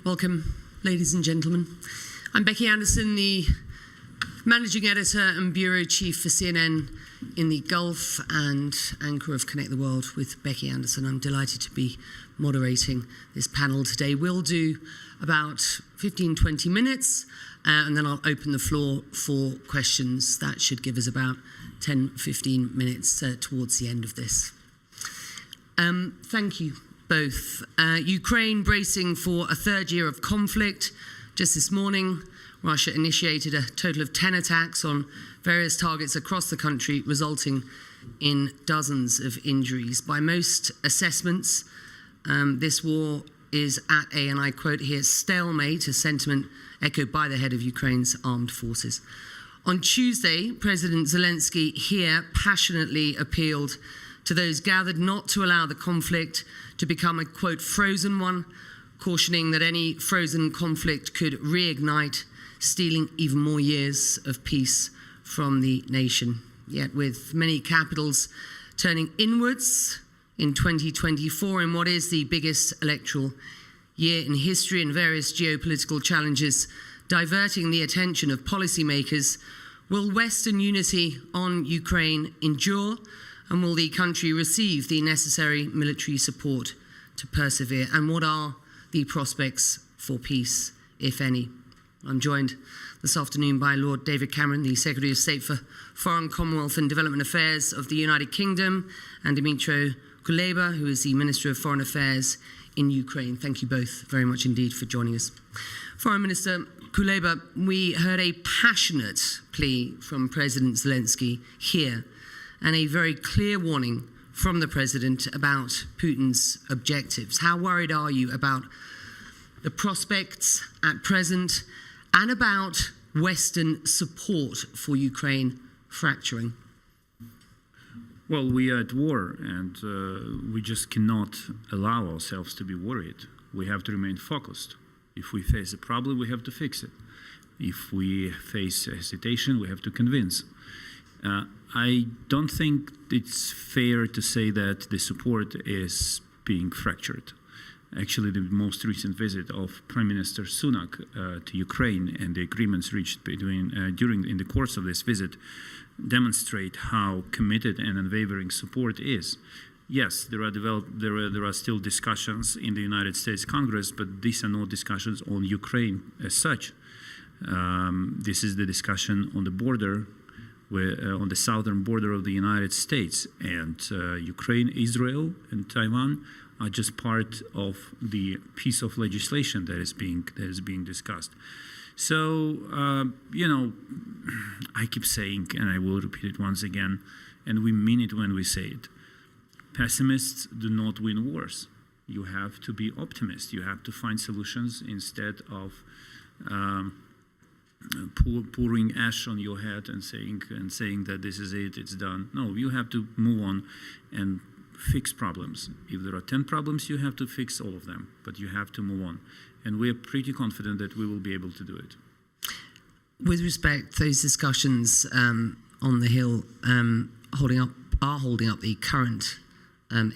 Welcome, ladies and gentlemen. I'm Becky Anderson, the Managing Editor and Bureau Chief for CNN in the Gulf and anchor of Connect the World with Becky Anderson. I'm delighted to be moderating this panel today. We'll do about 15-20 minutes and then I'll open the floor for questions. That should give us about 10-15 minutes towards the end of this. Thank you both. Ukraine bracing for a third year of conflict. Just this morning, Russia initiated a total of 10 attacks on various targets across the country, resulting in dozens of injuries. By most assessments, this war is at a, and I quote here, stalemate, a sentiment echoed by the head of Ukraine's armed forces. On Tuesday, President Zelensky here passionately appealed to those gathered not to allow the conflict to become a, quote, frozen one, cautioning that any frozen conflict could reignite, stealing even more years of peace from the nation. Yet with many capitals turning inwards in 2024 in what is the biggest electoral year in history and various geopolitical challenges diverting the attention of policymakers, will Western unity on Ukraine endure, and will the country receive the necessary military support to persevere? And what are the prospects for peace, if any? I'm joined this afternoon by Lord David Cameron, the Secretary of State for Foreign, Commonwealth and Development Affairs of the United Kingdom, and Dmytro, who is the Minister of Foreign Affairs in Ukraine. Thank you both very much indeed for joining us. Foreign Minister Kuleba, we heard a passionate plea from President Zelensky here and a very clear warning from the President about Putin's objectives. How worried are you about the prospects at present and about Western support for Ukraine fracturing? Well, we are at war, and we just cannot allow ourselves to be worried. We have to remain focused. If we face a problem, we have to fix it. If we face hesitation, we have to convince. I don't think it's fair to say that the support is being fractured. Actually, the most recent visit of Prime Minister Sunak to Ukraine and the agreements reached between in the course of this visit demonstrate how committed and unwavering support is. Yes, there are still discussions in the United States Congress, but these are not discussions on Ukraine as such. This is the discussion on the border, on the southern border of the United States, and Ukraine, Israel, and Taiwan are just part of the piece of legislation that is being discussed. So, I keep saying, and I will repeat it once again, and we mean it when we say it, pessimists do not win wars. You have to be optimists. You have to find solutions instead of pouring ash on your head and saying that this is it, it's done. No, you have to move on and fix problems. If there are 10 problems, you have to fix all of them, but you have to move on. And we're pretty confident that we will be able to do it. With respect, those discussions on the Hill are holding up the current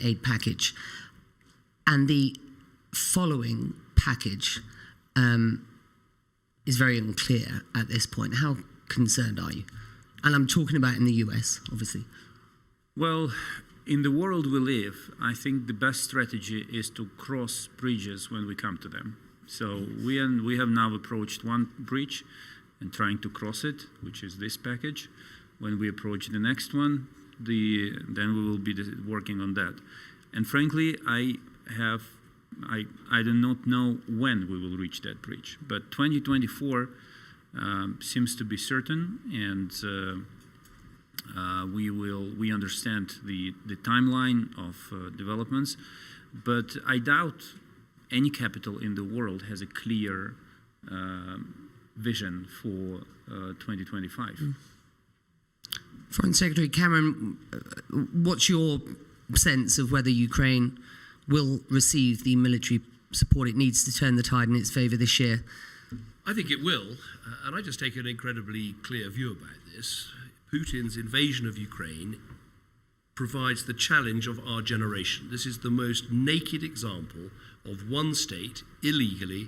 aid package, and the following package is very unclear at this point. How concerned are you? And I'm talking about in the US, obviously. Well, in the world we live, I think the best strategy is to cross bridges when we come to them. So we have now approached one bridge and trying to cross it, which is this package. When we approach the next one, then we will be working on that. And frankly, I do not know when we will reach that bridge, but 2024 seems to be certain, and we understand the timeline of developments, but I doubt any capital in the world has a clear vision for 2025. Foreign Secretary Cameron, what's your sense of whether Ukraine will receive the military support it needs to turn the tide in its favour this year? I think it will, and I just take an incredibly clear view about this. Putin's invasion of Ukraine provides the challenge of our generation. This is the most naked example of one state illegally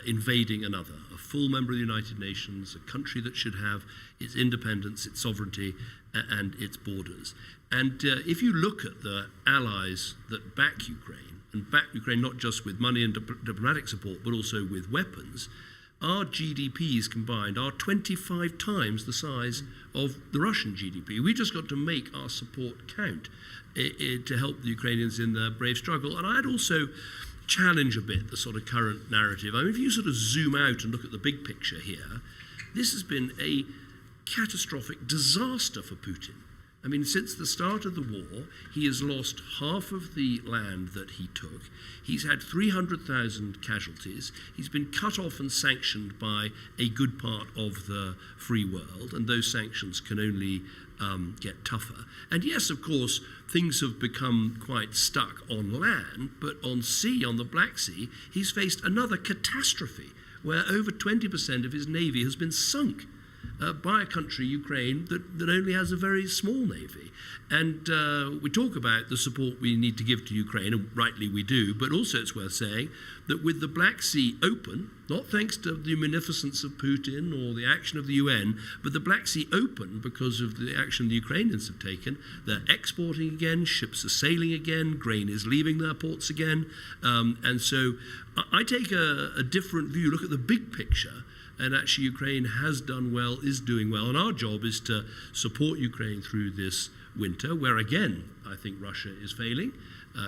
invading another, a full member of the United Nations, a country that should have its independence, its sovereignty, and its borders. And if you look at the allies that back Ukraine, and back Ukraine not just with money and diplomatic support, but also with weapons, our GDPs combined are 25 times the size of the Russian GDP. We just got to make our support count to help the Ukrainians in their brave struggle. And I'd also challenge a bit the sort of current narrative. I mean, if you sort of zoom out and look at the big picture here, this has been a catastrophic disaster for Putin. I mean, since the start of the war, he has lost half of the land that he took. He's had 300,000 casualties. He's been cut off and sanctioned by a good part of the free world, and those sanctions can only get tougher. And yes, of course, things have become quite stuck on land, but on sea, on the Black Sea, he's faced another catastrophe where over 20% of his navy has been sunk by a country, Ukraine, that only has a very small navy. And we talk about the support we need to give to Ukraine, and rightly we do, but also it's worth saying that with the Black Sea open, not thanks to the munificence of Putin or the action of the UN, but the Black Sea open because of the action the Ukrainians have taken, they're exporting again, ships are sailing again, grain is leaving their ports again. And so I take a different view, look at the big picture. And actually Ukraine has done well, is doing well. And our job is to support Ukraine through this winter, where again, I think Russia is failing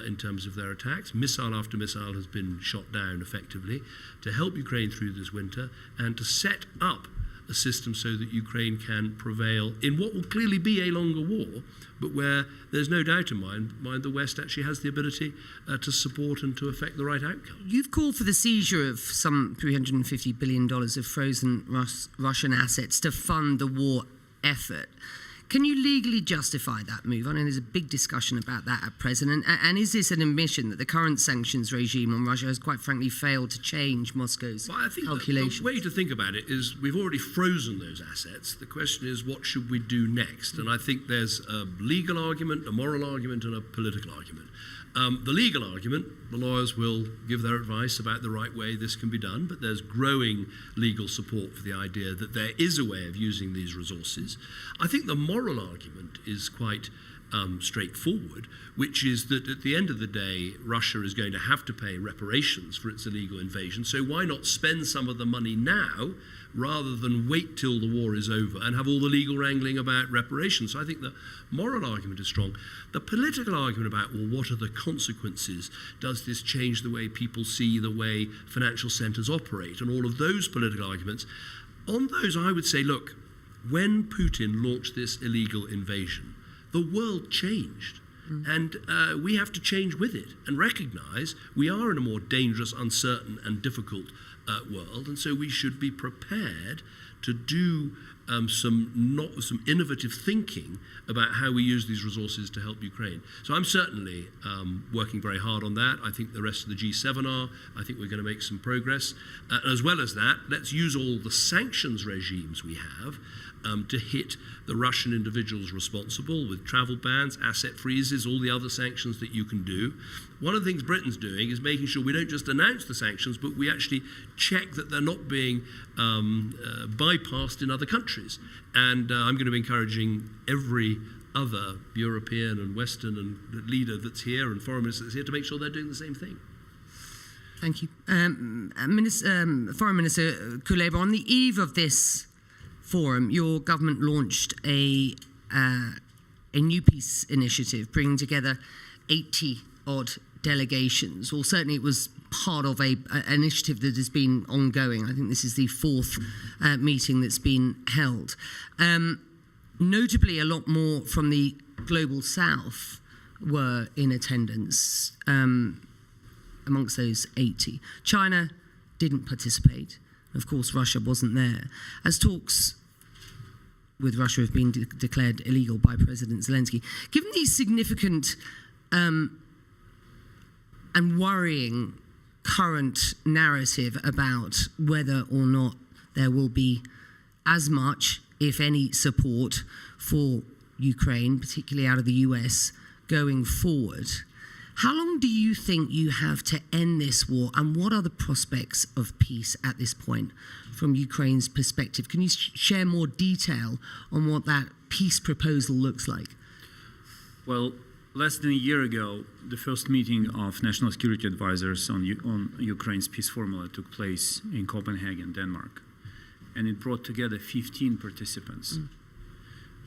in terms of their attacks. Missile after missile has been shot down effectively, to help Ukraine through this winter and to set up a system so that Ukraine can prevail in what will clearly be a longer war, but where there's no doubt in my mind the West actually has the ability to support and to effect the right outcome. You've called for the seizure of some $350 billion of frozen Russian assets to fund the war effort. Can you legally justify that move? I know there's a big discussion about that at present. And is this an admission that the current sanctions regime on Russia has quite frankly failed to change Moscow's calculations? The way to think about it is we've already frozen those assets. The question is, what should we do next? And I think there's a legal argument, a moral argument, and a political argument. The legal argument, the lawyers will give their advice about the right way this can be done, but there's growing legal support for the idea that there is a way of using these resources. I think the moral argument is quite straightforward, which is that at the end of the day, Russia is going to have to pay reparations for its illegal invasion. So why not spend some of the money now rather than wait till the war is over and have all the legal wrangling about reparations? So I think the moral argument is strong. The political argument about, well, what are the consequences? Does this change the way people see the way financial centres operate? And all of those political arguments. On those, I would say, look, when Putin launched this illegal invasion, the world changed. And we have to change with it and recognise we are in a more dangerous, uncertain and difficult world, and so we should be prepared to do some innovative thinking about how we use these resources to help Ukraine. So I'm certainly working very hard on that. I think the rest of the G7 are. I think we're going to make some progress. As well as that, let's use all the sanctions regimes we have to hit the Russian individuals responsible with travel bans, asset freezes, all the other sanctions that you can do. One of the things Britain's doing is making sure we don't just announce the sanctions, but we actually check that they're not being bypassed in other countries. And I'm going to be encouraging every other European and Western and leader that's here and foreign minister that's here to make sure they're doing the same thing. Thank you. Foreign Minister Kuleba, on the eve of this forum, your government launched a new peace initiative, bringing together 80-odd delegations. Well, certainly it was part of an initiative that has been ongoing. I think this is the fourth meeting that's been held. Notably, a lot more from the Global South were in attendance amongst those 80. China didn't participate. Of course, Russia wasn't there. As talks with Russia have been declared illegal by President Zelensky, given the significant and worrying current narrative about whether or not there will be as much, if any, support for Ukraine, particularly out of the US, going forward, How long do you think you have to end this war, and what are the prospects of peace at this point from Ukraine's perspective? Can you share more detail on what that peace proposal looks like? Well, less than a year ago, the first meeting of national security advisors on Ukraine's peace formula took place in Copenhagen, Denmark, and it brought together 15 participants.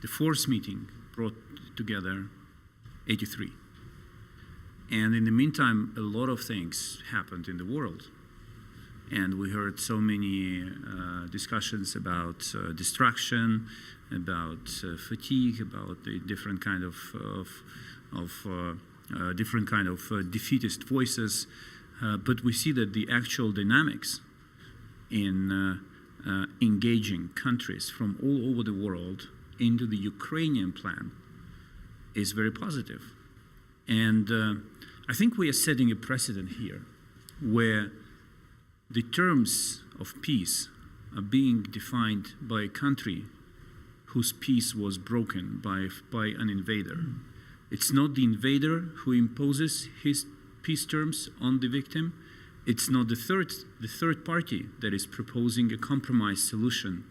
The fourth meeting brought together 83. And in the meantime, a lot of things happened in the world. And we heard so many discussions about destruction, about fatigue, about the different kind of defeatist voices. But we see that the actual dynamics in engaging countries from all over the world into the Ukrainian plan is very positive. And I think we are setting a precedent here where the terms of peace are being defined by a country whose peace was broken by an invader. It's not the invader who imposes his peace terms on the victim. It's not the third party that is proposing a compromise solution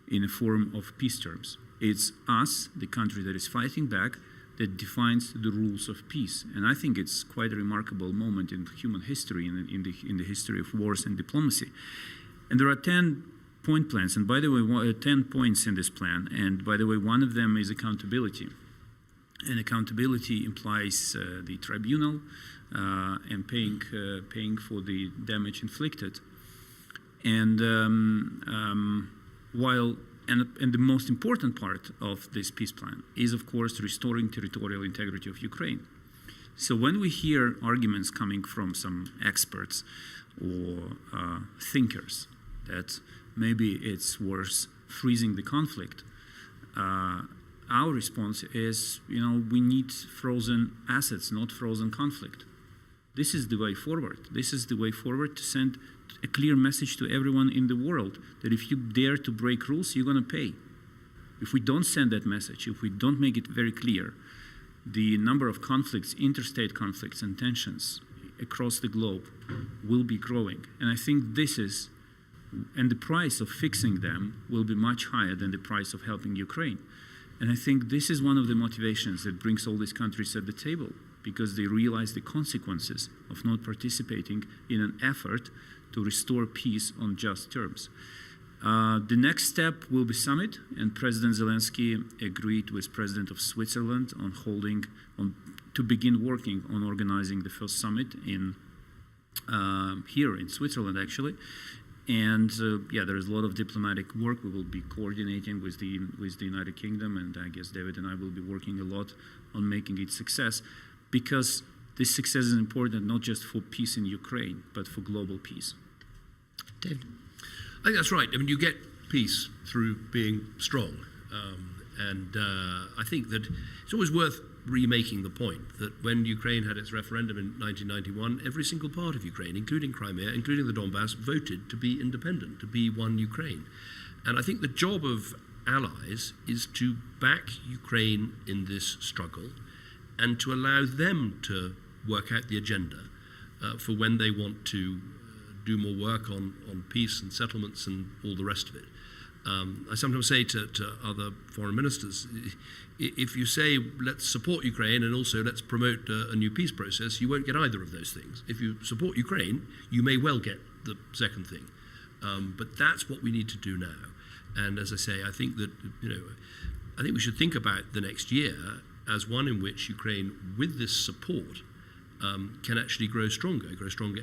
in a form of peace terms. It's us, the country that is fighting back, that defines the rules of peace. And I think it's quite a remarkable moment in human history, in the history of wars and diplomacy. And there are 10-point plans, and by the way, 10 points in this plan, and by the way, one of them is accountability. And accountability implies the tribunal and paying for the damage inflicted. And And the most important part of this peace plan is, of course, restoring territorial integrity of Ukraine. So when we hear arguments coming from some experts or thinkers that maybe it's worth freezing the conflict, our response is, we need frozen assets, not frozen conflict. This is the way forward. This is the way forward to send a clear message to everyone in the world that if you dare to break rules, you're going to pay. If we don't send that message, if we don't make it very clear, the number of conflicts, interstate conflicts and tensions across the globe will be growing. And I think and the price of fixing them will be much higher than the price of helping Ukraine. And I think this is one of the motivations that brings all these countries at the table, because they realize the consequences of not participating in an effort to restore peace on just terms. The next step will be summit, and President Zelensky agreed with President of Switzerland to begin working on organizing the first summit here in Switzerland, actually. And there is a lot of diplomatic work. We will be coordinating with the United Kingdom, and I guess David and I will be working a lot on making it success, because this success is important not just for peace in Ukraine, but for global peace. David? I think that's right. I mean, you get peace through being strong. I think that it's always worth remaking the point that when Ukraine had its referendum in 1991, every single part of Ukraine, including Crimea, including the Donbass, voted to be independent, to be one Ukraine. And I think the job of allies is to back Ukraine in this struggle and to allow them to work out the agenda for when they want to do more work on peace and settlements and all the rest of it. I sometimes say to other foreign ministers, if you say, let's support Ukraine and also let's promote a new peace process, you won't get either of those things. If you support Ukraine, you may well get the second thing. But that's what we need to do now. And as I say, I think that, I think we should think about the next year as one in which Ukraine, with this support, can actually grow stronger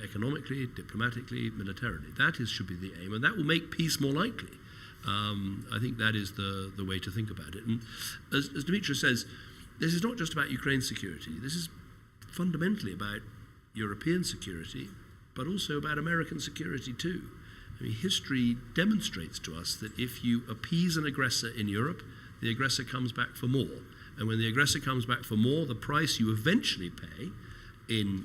economically, diplomatically, militarily. That should be the aim, and that will make peace more likely. I think that is the way to think about it. And as Dmytro says, this is not just about Ukraine's security. This is fundamentally about European security, but also about American security too. I mean, history demonstrates to us that if you appease an aggressor in Europe, the aggressor comes back for more. And when the aggressor comes back for more, the price you eventually pay in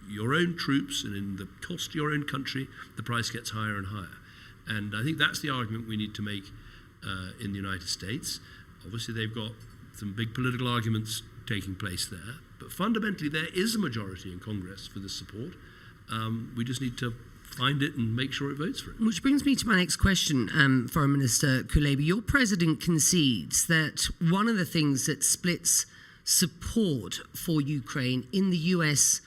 your own troops and in the cost to your own country, the price gets higher and higher. And I think that's the argument we need to make in the United States. Obviously, they've got some big political arguments taking place there. But fundamentally, there is a majority in Congress for this support. We just need to find it and make sure it votes for it. Which brings me to my next question, Foreign Minister Kuleba. Your president concedes that one of the things that splits support for Ukraine in the US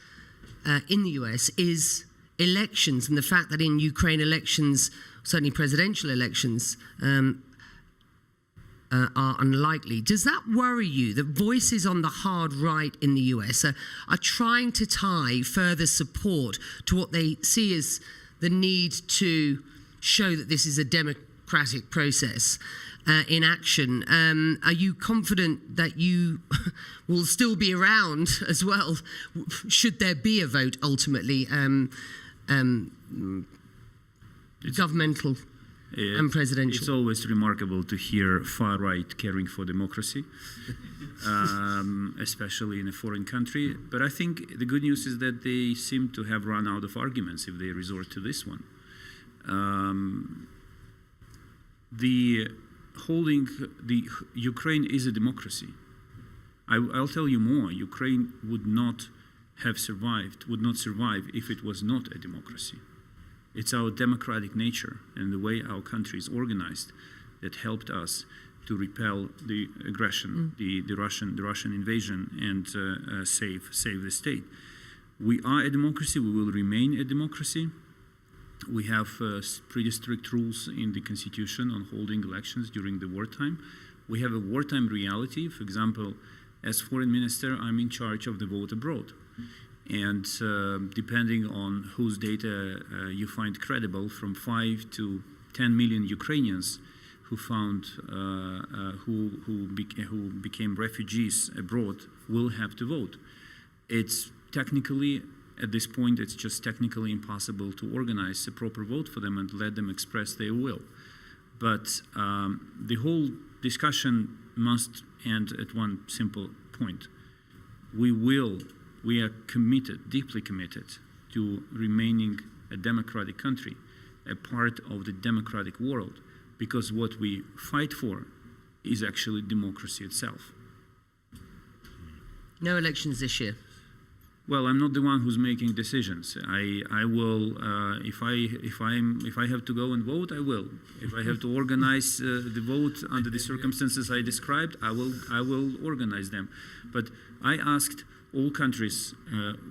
is elections, and the fact that in Ukraine elections, certainly presidential elections, are unlikely. Does that worry you that voices on the hard right in the US are trying to tie further support to what they see as the need to show that this is a democratic process in action? Are you confident that you will still be around as well, should there be a vote ultimately, governmental and presidential? It's always remarkable to hear far-right caring for democracy, especially in a foreign country. But I think the good news is that they seem to have run out of arguments if they resort to this one. Ukraine is a democracy. I'll tell you more. Ukraine would not survive if it was not a democracy. It's our democratic nature and the way our country is organized that helped us to repel the aggression, the Russian invasion, and save the state. We are a democracy. We will remain a democracy. We have pretty strict rules in the Constitution on holding elections during the wartime. We have a wartime reality. For example, as foreign minister, I'm in charge of the vote abroad. And depending on whose data you find credible, from 5 to 10 million Ukrainians who became refugees abroad will have to vote. It's technically, at this point, it's just technically impossible to organize a proper vote for them and let them express their will. But the whole discussion must end at one simple point. We are committed, deeply committed, to remaining a democratic country, a part of the democratic world, because what we fight for is actually democracy itself. No elections this year. Well, I'm not the one who's making decisions. I will, if I have to go and vote, I will. If I have to organize the vote under the circumstances I described, I will organize them. But I asked all countries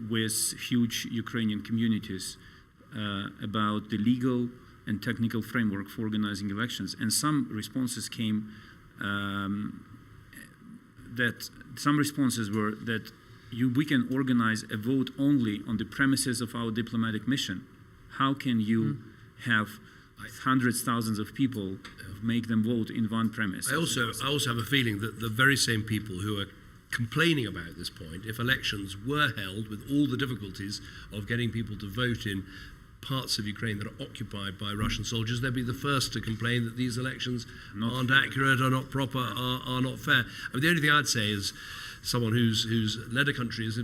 with huge Ukrainian communities about the legal and technical framework for organizing elections, and some responses came were that we can organize a vote only on the premises of our diplomatic mission. How can you have hundreds, thousands of people make them vote in one premise? I also have a feeling that the very same people who are complaining about this point, if elections were held with all the difficulties of getting people to vote in parts of Ukraine that are occupied by Russian soldiers, they'd be the first to complain that these elections aren't accurate, are not proper, are not fair. I mean, the only thing I'd say is, someone who's led a country, is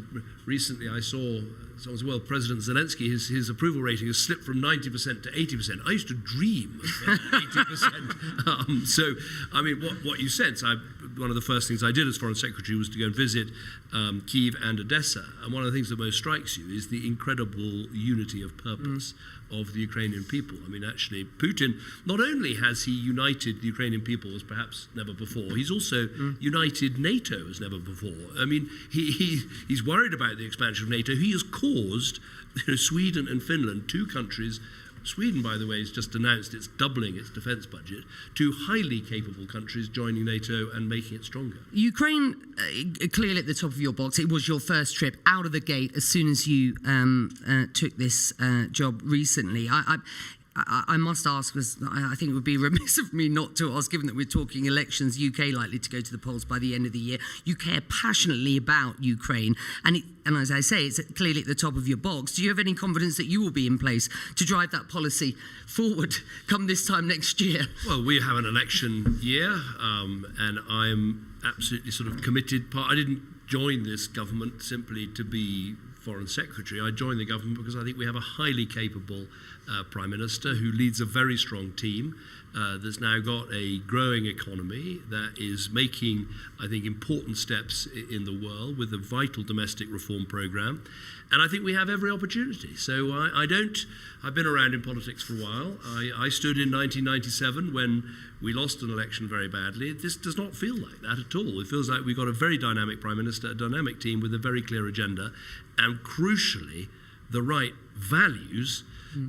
recently I saw someone said, well, President Zelensky, his approval rating has slipped from 90% to 80%. I used to dream of 80%. So, I mean, what you said, one of the first things I did as Foreign Secretary was to go and visit Kyiv and Odessa. And one of the things that most strikes you is the incredible unity of purpose of the Ukrainian people. I mean, actually, Putin, not only has he united the Ukrainian people as perhaps never before, he's also united NATO as never before. I mean, he's worried about the expansion of NATO. He has caused Sweden and Finland, two countries. Sweden, by the way, has just announced it's doubling its defence budget. Two highly capable countries joining NATO and making it stronger. Ukraine, clearly at the top of your box. It was your first trip out of the gate as soon as you took this job recently. I must ask, because I think it would be remiss of me not to ask, given that we're talking elections, UK likely to go to the polls by the end of the year. You care passionately about Ukraine, and as I say, it's clearly at the top of your box. Do you have any confidence that you will be in place to drive that policy forward come this time next year? Well, we have an election year, and I'm absolutely sort of committed. I didn't join this government simply to be Foreign Secretary. I joined the government because I think we have a highly capable Prime Minister who leads a very strong team that's now got a growing economy, that is making, I think, important steps in the world with a vital domestic reform program. And I think we have every opportunity. So I've been around in politics for a while. I stood in 1997 when we lost an election very badly. This does not feel like that at all. It feels like we've got a very dynamic Prime Minister, a dynamic team with a very clear agenda, and crucially, the right values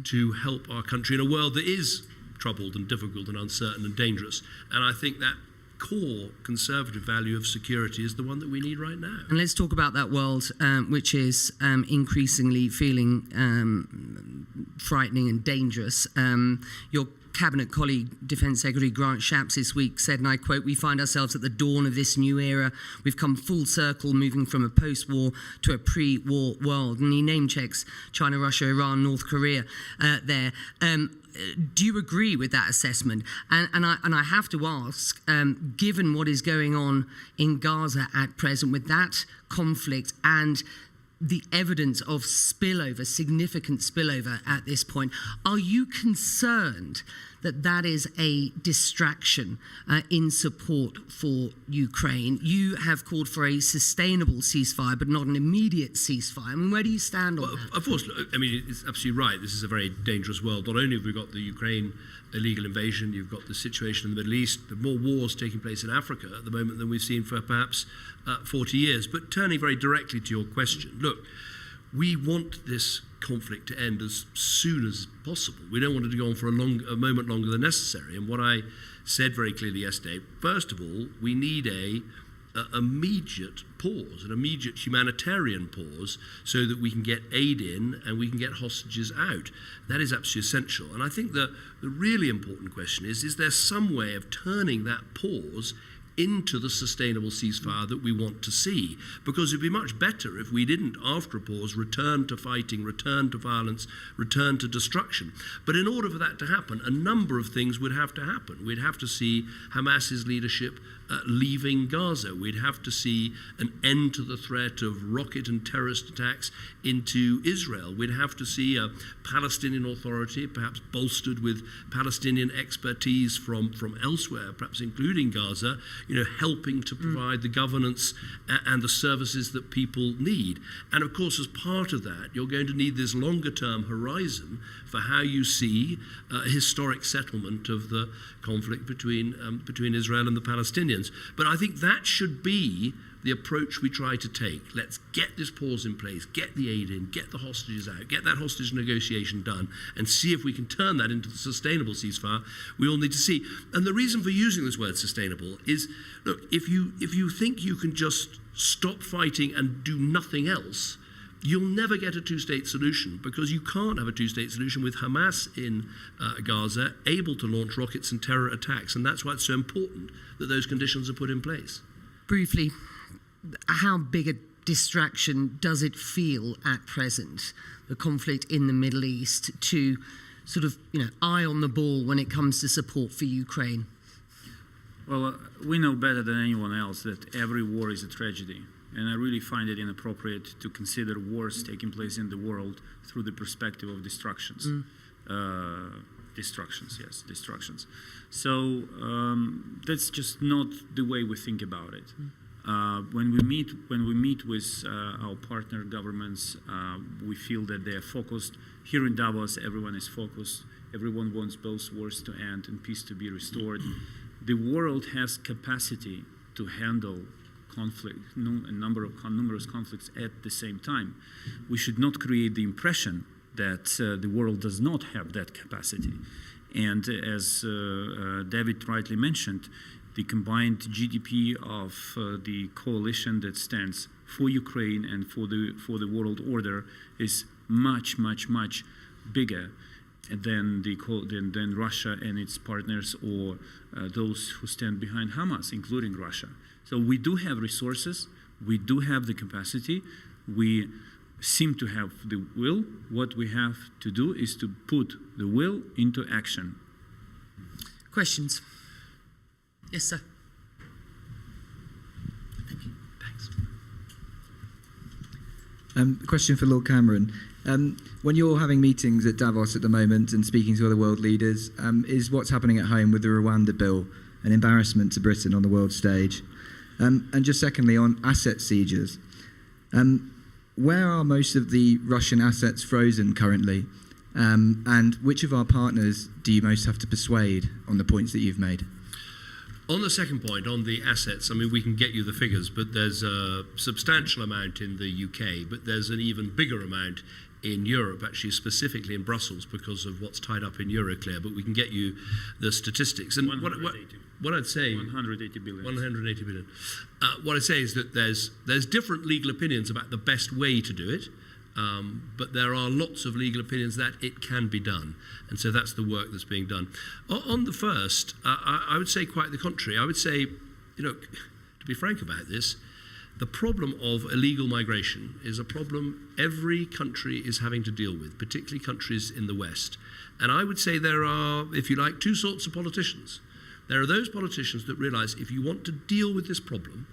to help our country in a world that is troubled and difficult and uncertain and dangerous. And I think that core conservative value of security is the one that we need right now. And let's talk about that world, which is increasingly feeling frightening and dangerous. Your Cabinet colleague, Defence Secretary Grant Shapps, this week said, and I quote, "We find ourselves at the dawn of this new era. We've come full circle, moving from a post-war to a pre-war world." And he name-checks China, Russia, Iran, North Korea there. Do you agree with that assessment? And I have to ask, given what is going on in Gaza at present with that conflict and the evidence of spillover, significant spillover at this point, are you concerned that that is a distraction in support for Ukraine? You have called for a sustainable ceasefire, but not an immediate ceasefire. I mean, where do you stand on that? Of course, I mean, it's absolutely right. This is a very dangerous world. Not only have we got the Ukraine illegal invasion, you've got the situation in the Middle East, there are more wars taking place in Africa at the moment than we've seen for perhaps 40 years. But turning very directly to your question, look, we want this conflict to end as soon as possible. We don't want it to go on for a moment longer than necessary. And what I said very clearly yesterday, first of all, we need a immediate pause, an immediate humanitarian pause, so that we can get aid in and we can get hostages out. That is absolutely essential. And I think the really important question is there some way of turning that pause into the sustainable ceasefire that we want to see? Because it'd be much better if we didn't, after a pause, return to fighting, return to violence, return to destruction. But in order for that to happen, a number of things would have to happen. We'd have to see Hamas's leadership leaving Gaza. We'd have to see an end to the threat of rocket and terrorist attacks into Israel. We'd have to see a Palestinian Authority, perhaps bolstered with Palestinian expertise from elsewhere, perhaps including Gaza, helping to provide the governance and the services that people need. And of course, as part of that, you're going to need this longer-term horizon for how you see a historic settlement of the conflict between Israel and the Palestinians. But I think that should be the approach we try to take. Let's get this pause in place, get the aid in, get the hostages out, get that hostage negotiation done, and see if we can turn that into the sustainable ceasefire we all need to see. And the reason for using this word sustainable is, look, if you think you can just stop fighting and do nothing else, you'll never get a two-state solution, because you can't have a two-state solution with Hamas in Gaza able to launch rockets and terror attacks. And that's why it's so important that those conditions are put in place. Briefly, how big a distraction does it feel at present, the conflict in the Middle East, to sort of, eye on the ball when it comes to support for Ukraine? Well, we know better than anyone else that every war is a tragedy. And I really find it inappropriate to consider wars taking place in the world through the perspective of destructions. Destructions. So that's just not the way we think about it. When we meet with our partner governments, we feel that they are focused. Here in Davos, everyone is focused. Everyone wants both wars to end and peace to be restored. The world has capacity to handle conflict, numerous conflicts at the same time. We should not create the impression that the world does not have that capacity. And as David rightly mentioned, the combined GDP of the coalition that stands for Ukraine and for the world order is much, much, much bigger than Russia and its partners, or those who stand behind Hamas, including Russia. So we do have resources, we do have the capacity, we seem to have the will. What we have to do is to put the will into action. Questions? Yes, sir. Thank you. Thanks. Question for Lord Cameron. When you're having meetings at Davos at the moment and speaking to other world leaders, is what's happening at home with the Rwanda bill an embarrassment to Britain on the world stage? And just secondly, on asset seizures, where are most of the Russian assets frozen currently? And which of our partners do you most have to persuade on the points that you've made? On the second point, on the assets, I mean, we can get you the figures, but there's a substantial amount in the UK, but there's an even bigger amount in Europe, actually specifically in Brussels, because of what's tied up in Euroclear, but we can get you the statistics. And what I'd say... 180 billion. 180 billion. What I'd say is that there's different legal opinions about the best way to do it, but there are lots of legal opinions that it can be done. And so that's the work that's being done. On the first, I would say quite the contrary. I would say, to be frank about this, the problem of illegal migration is a problem every country is having to deal with, particularly countries in the West. And I would say there are, if you like, two sorts of politicians. There are those politicians that realize if you want to deal with this problem,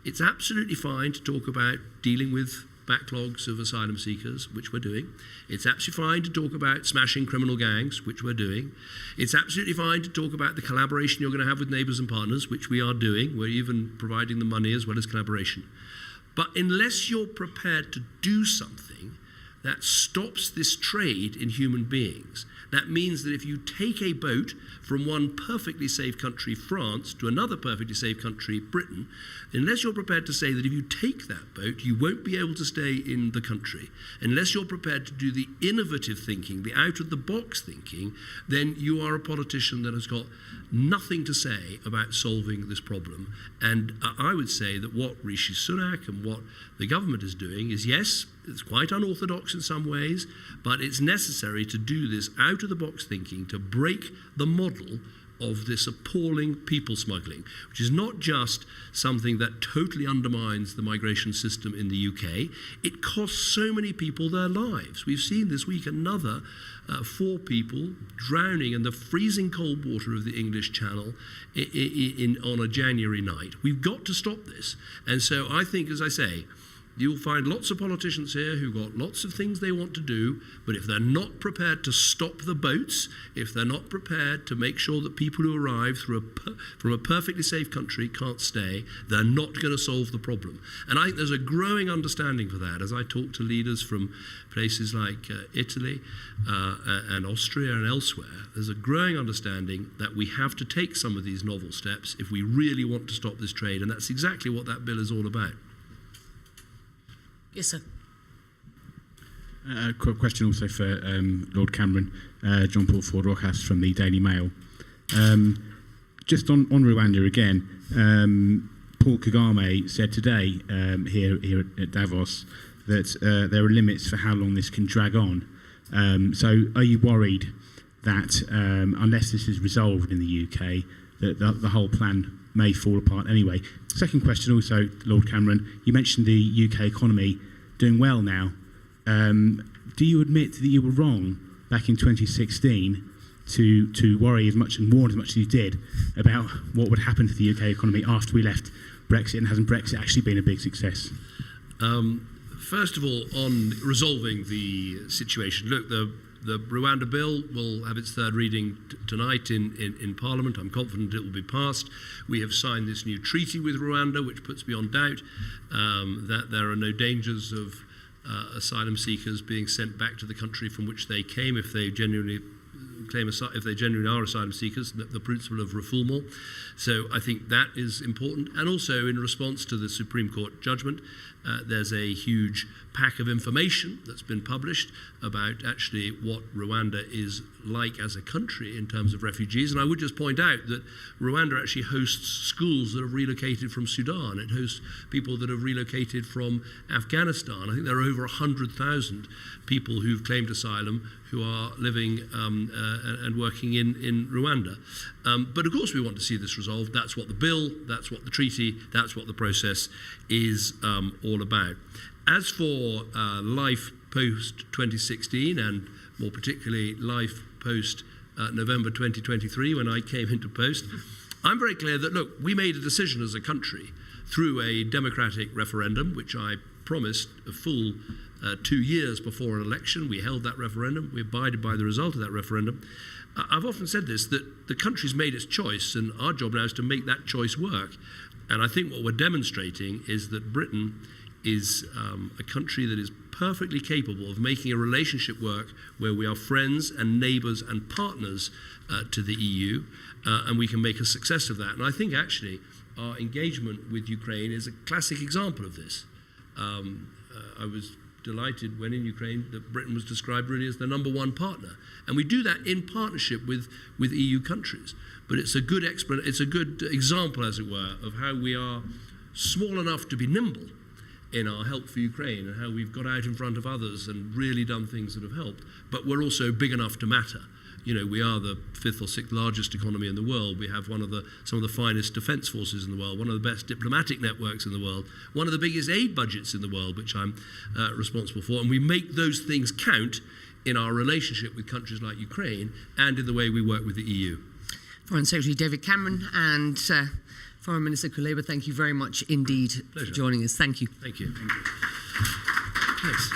it's absolutely fine to talk about dealing with backlogs of asylum seekers, which we're doing. It's absolutely fine to talk about smashing criminal gangs, which we're doing. It's absolutely fine to talk about the collaboration you're going to have with neighbours and partners, which we are doing. We're even providing the money as well as collaboration. But unless you're prepared to do something that stops this trade in human beings, that means that if you take a boat from one perfectly safe country, France, to another perfectly safe country, Britain, unless you're prepared to say that if you take that boat, you won't be able to stay in the country, unless you're prepared to do the innovative thinking, the out-of-the-box thinking, then you are a politician that has got nothing to say about solving this problem. And I would say that what Rishi Sunak and what the government is doing is, yes, it's quite unorthodox in some ways, but it's necessary to do this out-of-the-box thinking to break the model of this appalling people smuggling, which is not just something that totally undermines the migration system in the UK. It costs so many people their lives. We've seen this week another 4 people drowning in the freezing cold water of the English Channel on a January night. We've got to stop this. And so I think, as I say, you'll find lots of politicians here who've got lots of things they want to do, but if they're not prepared to stop the boats, if they're not prepared to make sure that people who arrive from a perfectly safe country can't stay, they're not going to solve the problem. And I think there's a growing understanding for that as I talk to leaders from places like Italy and Austria and elsewhere. There's a growing understanding that we have to take some of these novel steps if we really want to stop this trade, and that's exactly what that bill is all about. Yes, sir. A quick question also for Lord Cameron, John Paul Ford Rojas from the Daily Mail. Just on Rwanda again, Paul Kagame said today here at Davos that there are limits for how long this can drag on. So are you worried that unless this is resolved in the UK, that the whole plan may fall apart anyway? Second question also, Lord Cameron, you mentioned the UK economy doing well now. Do you admit that you were wrong back in 2016 to worry as much and warn as much as you did about what would happen to the UK economy after we left Brexit, and hasn't Brexit actually been a big success? First of all, on resolving the situation, look, the Rwanda bill will have its third reading tonight in Parliament. I'm confident it will be passed. We have signed this new treaty with Rwanda, which puts beyond doubt that there are no dangers of asylum seekers being sent back to the country from which they came if they genuinely are asylum seekers, the principle of refoulement. So I think that is important. And also in response to the Supreme Court judgment, there's a huge pack of information that's been published about actually what Rwanda is like as a country in terms of refugees. And I would just point out that Rwanda actually hosts schools that have relocated from Sudan. It hosts people that have relocated from Afghanistan. I think there are over 100,000 people who've claimed asylum who are living and working in Rwanda. But of course we want to see this resolved. That's what the bill, that's what the treaty, that's what the process is all about. As for life post-2016 and more particularly life post-November 2023 when I came into post, I'm very clear that, look, we made a decision as a country through a democratic referendum, which I promised a full 2 years before an election. We held that referendum. We abided by the result of that referendum. I've often said this, that the country's made its choice, and our job now is to make that choice work. And I think what we're demonstrating is that Britain is a country that is perfectly capable of making a relationship work where we are friends and neighbours and partners to the EU, and we can make a success of that. And I think actually our engagement with Ukraine is a classic example of this. I was delighted when in Ukraine that Britain was described really as the number one partner. And we do that in partnership with EU countries. But it's a good example, as it were, of how we are small enough to be nimble in our help for Ukraine and how we've got out in front of others and really done things that have helped. But we're also big enough to matter. You know, we are the 5th or 6th largest economy in the world. We have some of the finest defence forces in the world, one of the best diplomatic networks in the world, one of the biggest aid budgets in the world, which I'm responsible for. And we make those things count in our relationship with countries like Ukraine and in the way we work with the EU. Foreign Secretary David Cameron and Foreign Minister Kuleba, thank you very much indeed for joining us. Thank you. Thank you. Thanks.